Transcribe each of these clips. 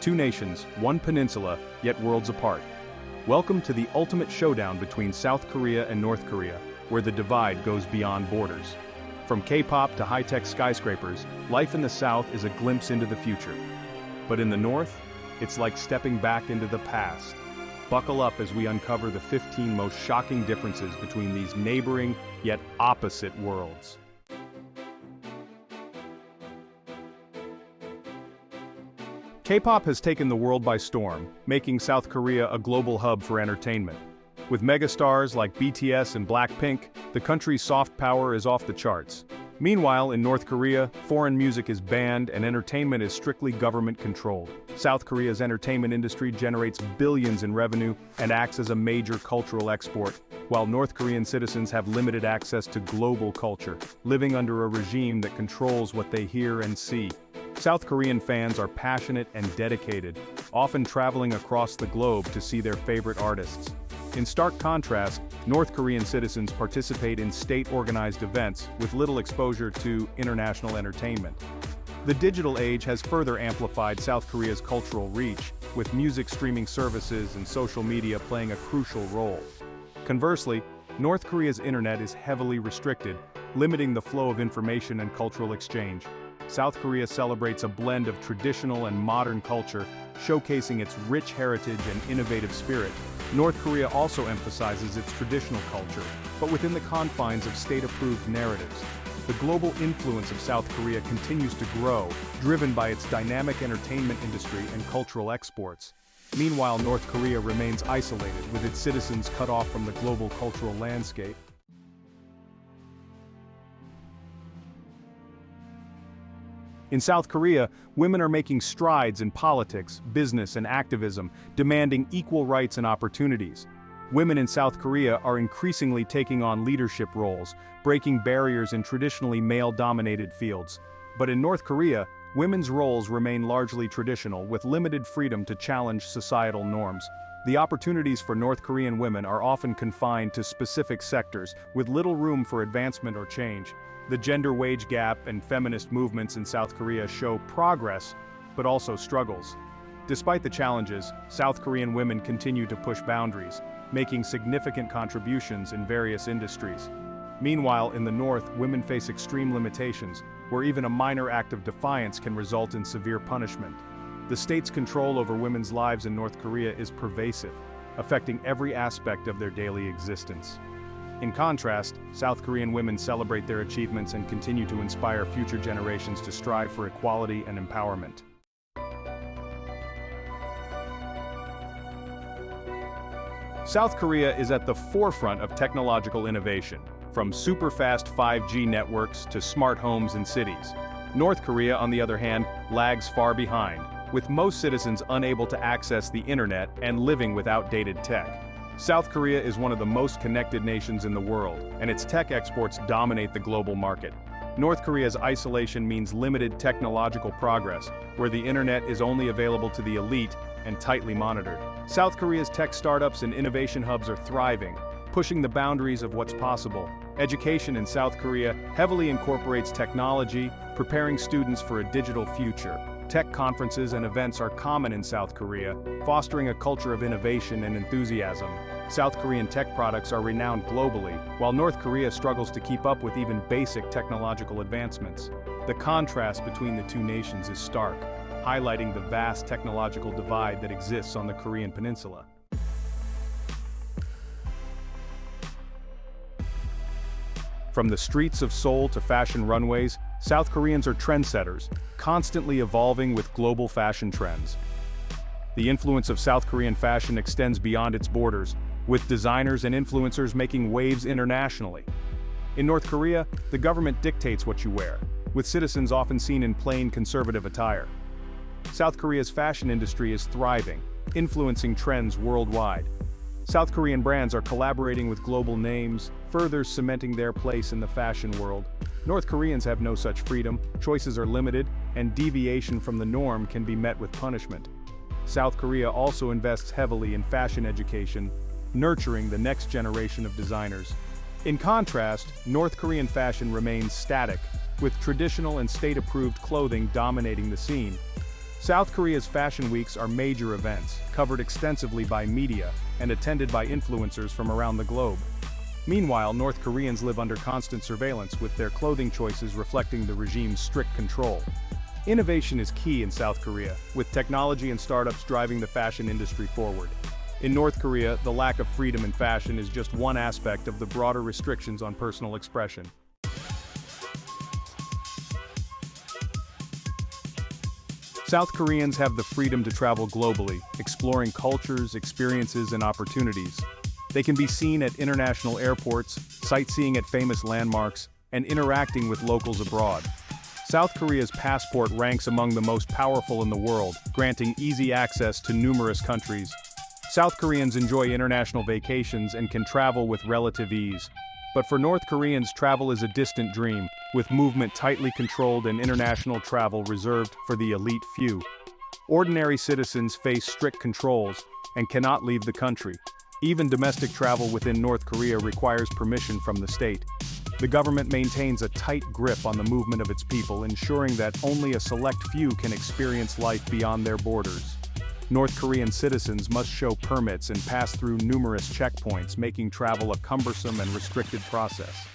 Two nations, one peninsula, yet worlds apart. Welcome to the ultimate showdown between South Korea and North Korea, where the divide goes beyond borders. From K-pop to high-tech skyscrapers, life in the South is a glimpse into the future. But in the North, it's like stepping back into the past. Buckle up as we uncover the 15 most shocking differences between these neighboring, yet opposite worlds. K-pop has taken the world by storm, making South Korea a global hub for entertainment. With megastars like BTS and Blackpink, the country's soft power is off the charts. Meanwhile, in North Korea, foreign music is banned and entertainment is strictly government-controlled. South Korea's entertainment industry generates billions in revenue and acts as a major cultural export, while North Korean citizens have limited access to global culture, living under a regime that controls what they hear and see. South Korean fans are passionate and dedicated, often traveling across the globe to see their favorite artists. In stark contrast, North Korean citizens participate in state-organized events with little exposure to international entertainment. The digital age has further amplified South Korea's cultural reach, with music streaming services and social media playing a crucial role. Conversely, North Korea's internet is heavily restricted, limiting the flow of information and cultural exchange. South Korea celebrates a blend of traditional and modern culture, showcasing its rich heritage and innovative spirit. North Korea also emphasizes its traditional culture, but within the confines of state-approved narratives. The global influence of South Korea continues to grow, driven by its dynamic entertainment industry and cultural exports. Meanwhile, North Korea remains isolated, with its citizens cut off from the global cultural landscape. In South Korea, women are making strides in politics, business, and activism, demanding equal rights and opportunities. Women in South Korea are increasingly taking on leadership roles, breaking barriers in traditionally male-dominated fields. But in North Korea, women's roles remain largely traditional, with limited freedom to challenge societal norms. The opportunities for North Korean women are often confined to specific sectors, with little room for advancement or change. The gender wage gap and feminist movements in South Korea show progress, but also struggles. Despite the challenges, South Korean women continue to push boundaries, making significant contributions in various industries. Meanwhile, in the North, women face extreme limitations, where even a minor act of defiance can result in severe punishment. The state's control over women's lives in North Korea is pervasive, affecting every aspect of their daily existence. In contrast, South Korean women celebrate their achievements and continue to inspire future generations to strive for equality and empowerment. South Korea is at the forefront of technological innovation, from super-fast 5G networks to smart homes and cities. North Korea, on the other hand, lags far behind, with most citizens unable to access the internet and living with outdated tech. South Korea is one of the most connected nations in the world, and its tech exports dominate the global market. North Korea's isolation means limited technological progress, where the internet is only available to the elite and tightly monitored. South Korea's tech startups and innovation hubs are thriving, pushing the boundaries of what's possible. Education in South Korea heavily incorporates technology, preparing students for a digital future. Tech conferences and events are common in South Korea, fostering a culture of innovation and enthusiasm. South Korean tech products are renowned globally, while North Korea struggles to keep up with even basic technological advancements. The contrast between the two nations is stark, highlighting the vast technological divide that exists on the Korean peninsula. From the streets of Seoul to fashion runways, South Koreans are trendsetters, constantly evolving with global fashion trends. The influence of South Korean fashion extends beyond its borders, with designers and influencers making waves internationally. In North Korea, the government dictates what you wear, with citizens often seen in plain conservative attire. South Korea's fashion industry is thriving, influencing trends worldwide. South Korean brands are collaborating with global names, further cementing their place in the fashion world. North Koreans have no such freedom, choices are limited, and deviation from the norm can be met with punishment. South Korea also invests heavily in fashion education, nurturing the next generation of designers. In contrast, North Korean fashion remains static, with traditional and state-approved clothing dominating the scene. South Korea's fashion weeks are major events, covered extensively by media, and attended by influencers from around the globe. Meanwhile, North Koreans live under constant surveillance with their clothing choices reflecting the regime's strict control. Innovation is key in South Korea, with technology and startups driving the fashion industry forward. In North Korea, the lack of freedom in fashion is just one aspect of the broader restrictions on personal expression. South Koreans have the freedom to travel globally, exploring cultures, experiences, and opportunities. They can be seen at international airports, sightseeing at famous landmarks, and interacting with locals abroad. South Korea's passport ranks among the most powerful in the world, granting easy access to numerous countries. South Koreans enjoy international vacations and can travel with relative ease. But for North Koreans, travel is a distant dream, with movement tightly controlled and international travel reserved for the elite few. Ordinary citizens face strict controls and cannot leave the country. Even domestic travel within North Korea requires permission from the state. The government maintains a tight grip on the movement of its people, ensuring that only a select few can experience life beyond their borders. North Korean citizens must show permits and pass through numerous checkpoints, making travel a cumbersome and restricted process.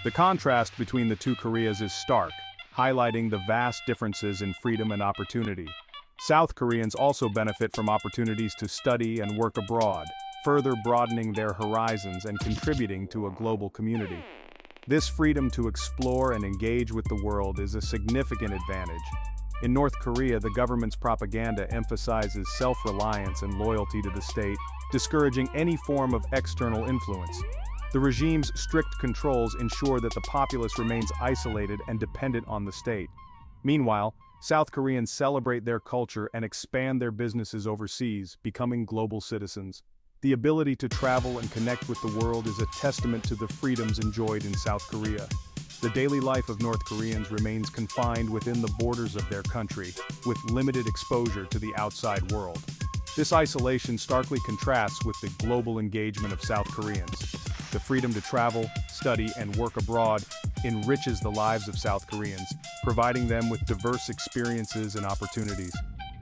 The contrast between the two Koreas is stark, highlighting the vast differences in freedom and opportunity. South Koreans also benefit from opportunities to study and work abroad, further broadening their horizons and contributing to a global community. This freedom to explore and engage with the world is a significant advantage. In North Korea, the government's propaganda emphasizes self-reliance and loyalty to the state, discouraging any form of external influence. The regime's strict controls ensure that the populace remains isolated and dependent on the state. Meanwhile, South Koreans celebrate their culture and expand their businesses overseas, becoming global citizens. The ability to travel and connect with the world is a testament to the freedoms enjoyed in South Korea. The daily life of North Koreans remains confined within the borders of their country, with limited exposure to the outside world. This isolation starkly contrasts with the global engagement of South Koreans. The freedom to travel, study, and work abroad enriches the lives of South Koreans, providing them with diverse experiences and opportunities.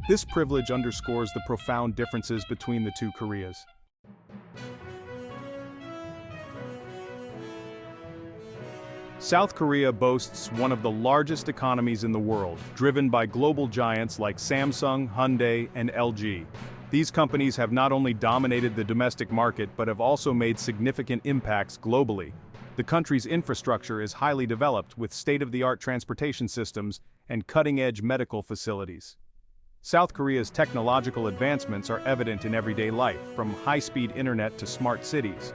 This privilege underscores the profound differences between the two Koreas. South Korea boasts one of the largest economies in the world, driven by global giants like Samsung, Hyundai, and LG. These companies have not only dominated the domestic market but have also made significant impacts globally. The country's infrastructure is highly developed, with state-of-the-art transportation systems and cutting-edge medical facilities. South Korea's technological advancements are evident in everyday life, from high-speed internet to smart cities.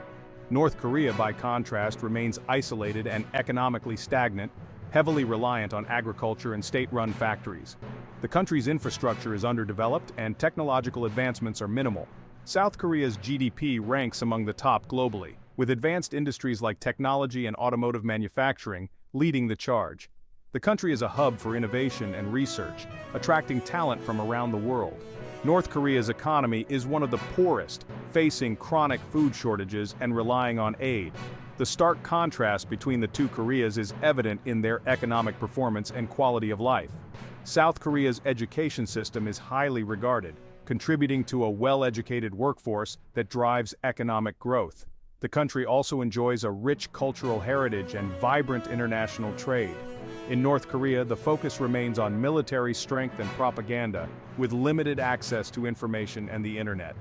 North Korea, by contrast, remains isolated and economically stagnant, heavily reliant on agriculture and state-run factories. The country's infrastructure is underdeveloped and technological advancements are minimal. South Korea's GDP ranks among the top globally, with advanced industries like technology and automotive manufacturing leading the charge. The country is a hub for innovation and research, attracting talent from around the world. North Korea's economy is one of the poorest, facing chronic food shortages and relying on aid. The stark contrast between the two Koreas is evident in their economic performance and quality of life. South Korea's education system is highly regarded, contributing to a well-educated workforce that drives economic growth. The country also enjoys a rich cultural heritage and vibrant international trade. In North Korea, the focus remains on military strength and propaganda, with limited access to information and the internet.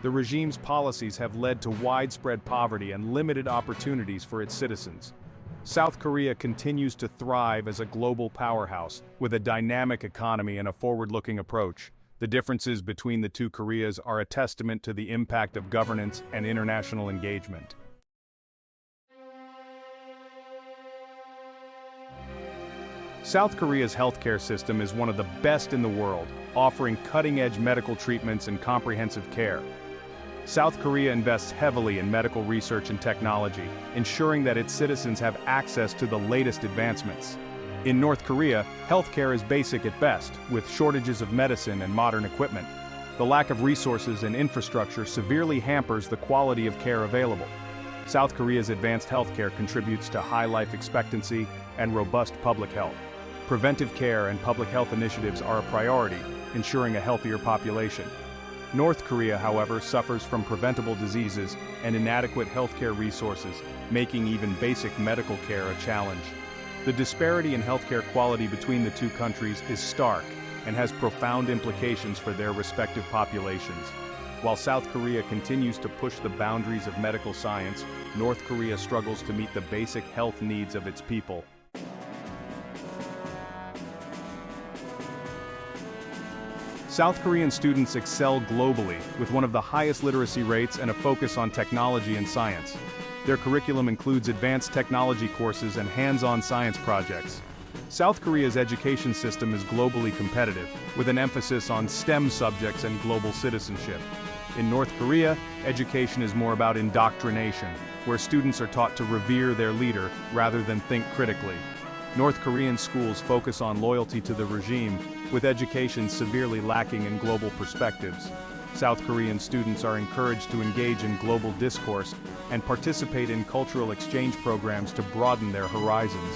The regime's policies have led to widespread poverty and limited opportunities for its citizens. South Korea continues to thrive as a global powerhouse, with a dynamic economy and a forward-looking approach. The differences between the two Koreas are a testament to the impact of governance and international engagement. South Korea's healthcare system is one of the best in the world, offering cutting-edge medical treatments and comprehensive care. South Korea invests heavily in medical research and technology, ensuring that its citizens have access to the latest advancements. In North Korea, healthcare is basic at best, with shortages of medicine and modern equipment. The lack of resources and infrastructure severely hampers the quality of care available. South Korea's advanced healthcare contributes to high life expectancy and robust public health. Preventive care and public health initiatives are a priority, ensuring a healthier population. North Korea, however, suffers from preventable diseases and inadequate healthcare resources, making even basic medical care a challenge. The disparity in healthcare quality between the two countries is stark and has profound implications for their respective populations. While South Korea continues to push the boundaries of medical science, North Korea struggles to meet the basic health needs of its people. South Korean students excel globally, with one of the highest literacy rates and a focus on technology and science. Their curriculum includes advanced technology courses and hands-on science projects. South Korea's education system is globally competitive, with an emphasis on STEM subjects and global citizenship. In North Korea, education is more about indoctrination, where students are taught to revere their leader rather than think critically. North Korean schools focus on loyalty to the regime, with education severely lacking in global perspectives. South Korean students are encouraged to engage in global discourse and participate in cultural exchange programs to broaden their horizons.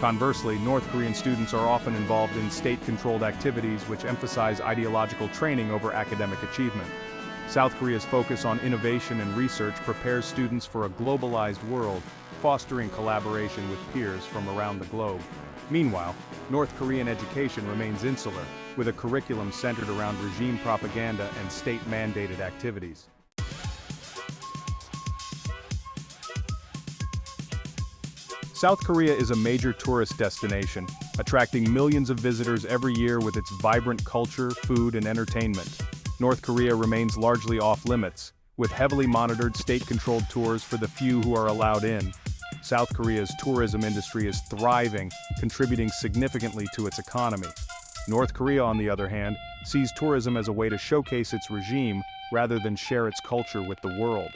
Conversely, North Korean students are often involved in state-controlled activities which emphasize ideological training over academic achievement. South Korea's focus on innovation and research prepares students for a globalized world, fostering collaboration with peers from around the globe. Meanwhile, North Korean education remains insular, with a curriculum centered around regime propaganda and state-mandated activities. South Korea is a major tourist destination, attracting millions of visitors every year with its vibrant culture, food, and entertainment. North Korea remains largely off-limits, with heavily monitored state-controlled tours for the few who are allowed in. South Korea's tourism industry is thriving, contributing significantly to its economy. North Korea, on the other hand, sees tourism as a way to showcase its regime rather than share its culture with the world.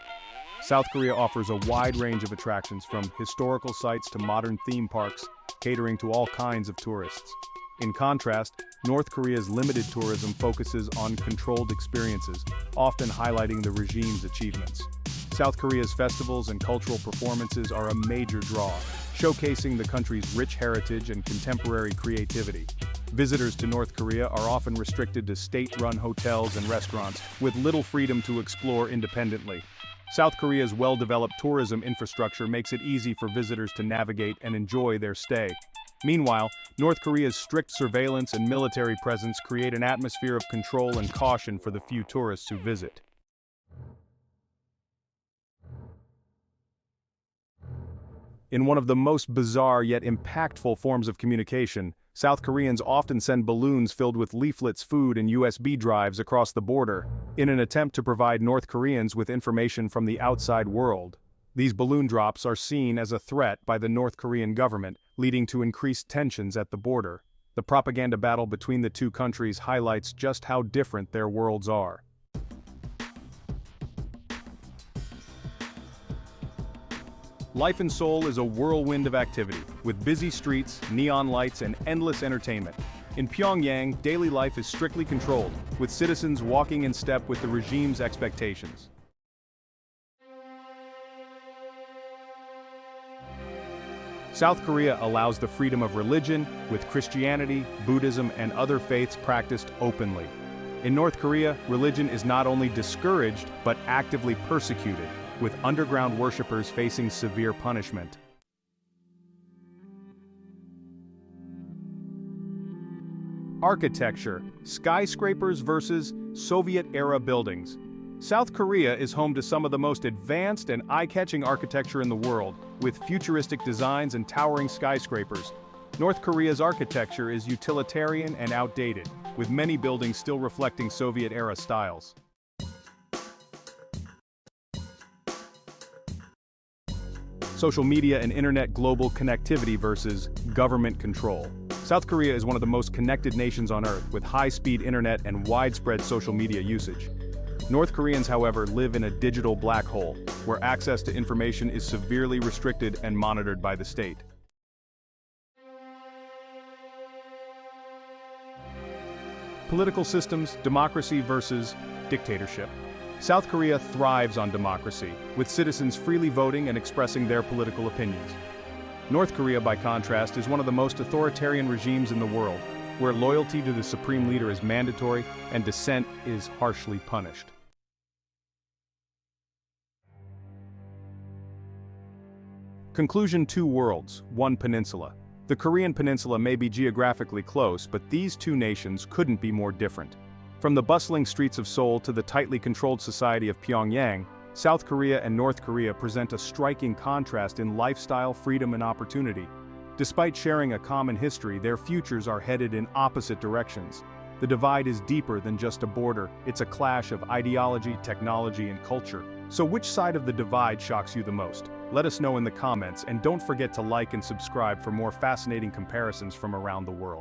South Korea offers a wide range of attractions from historical sites to modern theme parks, catering to all kinds of tourists. In contrast, North Korea's limited tourism focuses on controlled experiences, often highlighting the regime's achievements. South Korea's festivals and cultural performances are a major draw, showcasing the country's rich heritage and contemporary creativity. Visitors to North Korea are often restricted to state-run hotels and restaurants, with little freedom to explore independently. South Korea's well-developed tourism infrastructure makes it easy for visitors to navigate and enjoy their stay. Meanwhile, North Korea's strict surveillance and military presence create an atmosphere of control and caution for the few tourists who visit. In one of the most bizarre yet impactful forms of communication, South Koreans often send balloons filled with leaflets, food, and USB drives across the border, in an attempt to provide North Koreans with information from the outside world. These balloon drops are seen as a threat by the North Korean government, leading to increased tensions at the border. The propaganda battle between the two countries highlights just how different their worlds are. Life in Seoul is a whirlwind of activity, with busy streets, neon lights, and endless entertainment. In Pyongyang, daily life is strictly controlled, with citizens walking in step with the regime's expectations. South Korea allows the freedom of religion, with Christianity, Buddhism, and other faiths practiced openly. In North Korea, religion is not only discouraged, but actively persecuted, with underground worshippers facing severe punishment. Architecture: skyscrapers versus Soviet-era buildings. South Korea is home to some of the most advanced and eye-catching architecture in the world, with futuristic designs and towering skyscrapers. North Korea's architecture is utilitarian and outdated, with many buildings still reflecting Soviet-era styles. Social media and internet global connectivity versus government control. South Korea is one of the most connected nations on Earth, with high-speed internet and widespread social media usage. North Koreans, however, live in a digital black hole, where access to information is severely restricted and monitored by the state. Political systems: democracy versus dictatorship. South Korea thrives on democracy, with citizens freely voting and expressing their political opinions. North Korea, by contrast, is one of the most authoritarian regimes in the world, where loyalty to the supreme leader is mandatory and dissent is harshly punished. Conclusion: two worlds, one peninsula. The Korean peninsula may be geographically close, but these two nations couldn't be more different. From the bustling streets of Seoul to the tightly controlled society of Pyongyang, South Korea and North Korea present a striking contrast in lifestyle, freedom, and opportunity. Despite sharing a common history, their futures are headed in opposite directions. The divide is deeper than just a border, it's a clash of ideology, technology, and culture. So which side of the divide shocks you the most? Let us know in the comments, and don't forget to like and subscribe for more fascinating comparisons from around the world.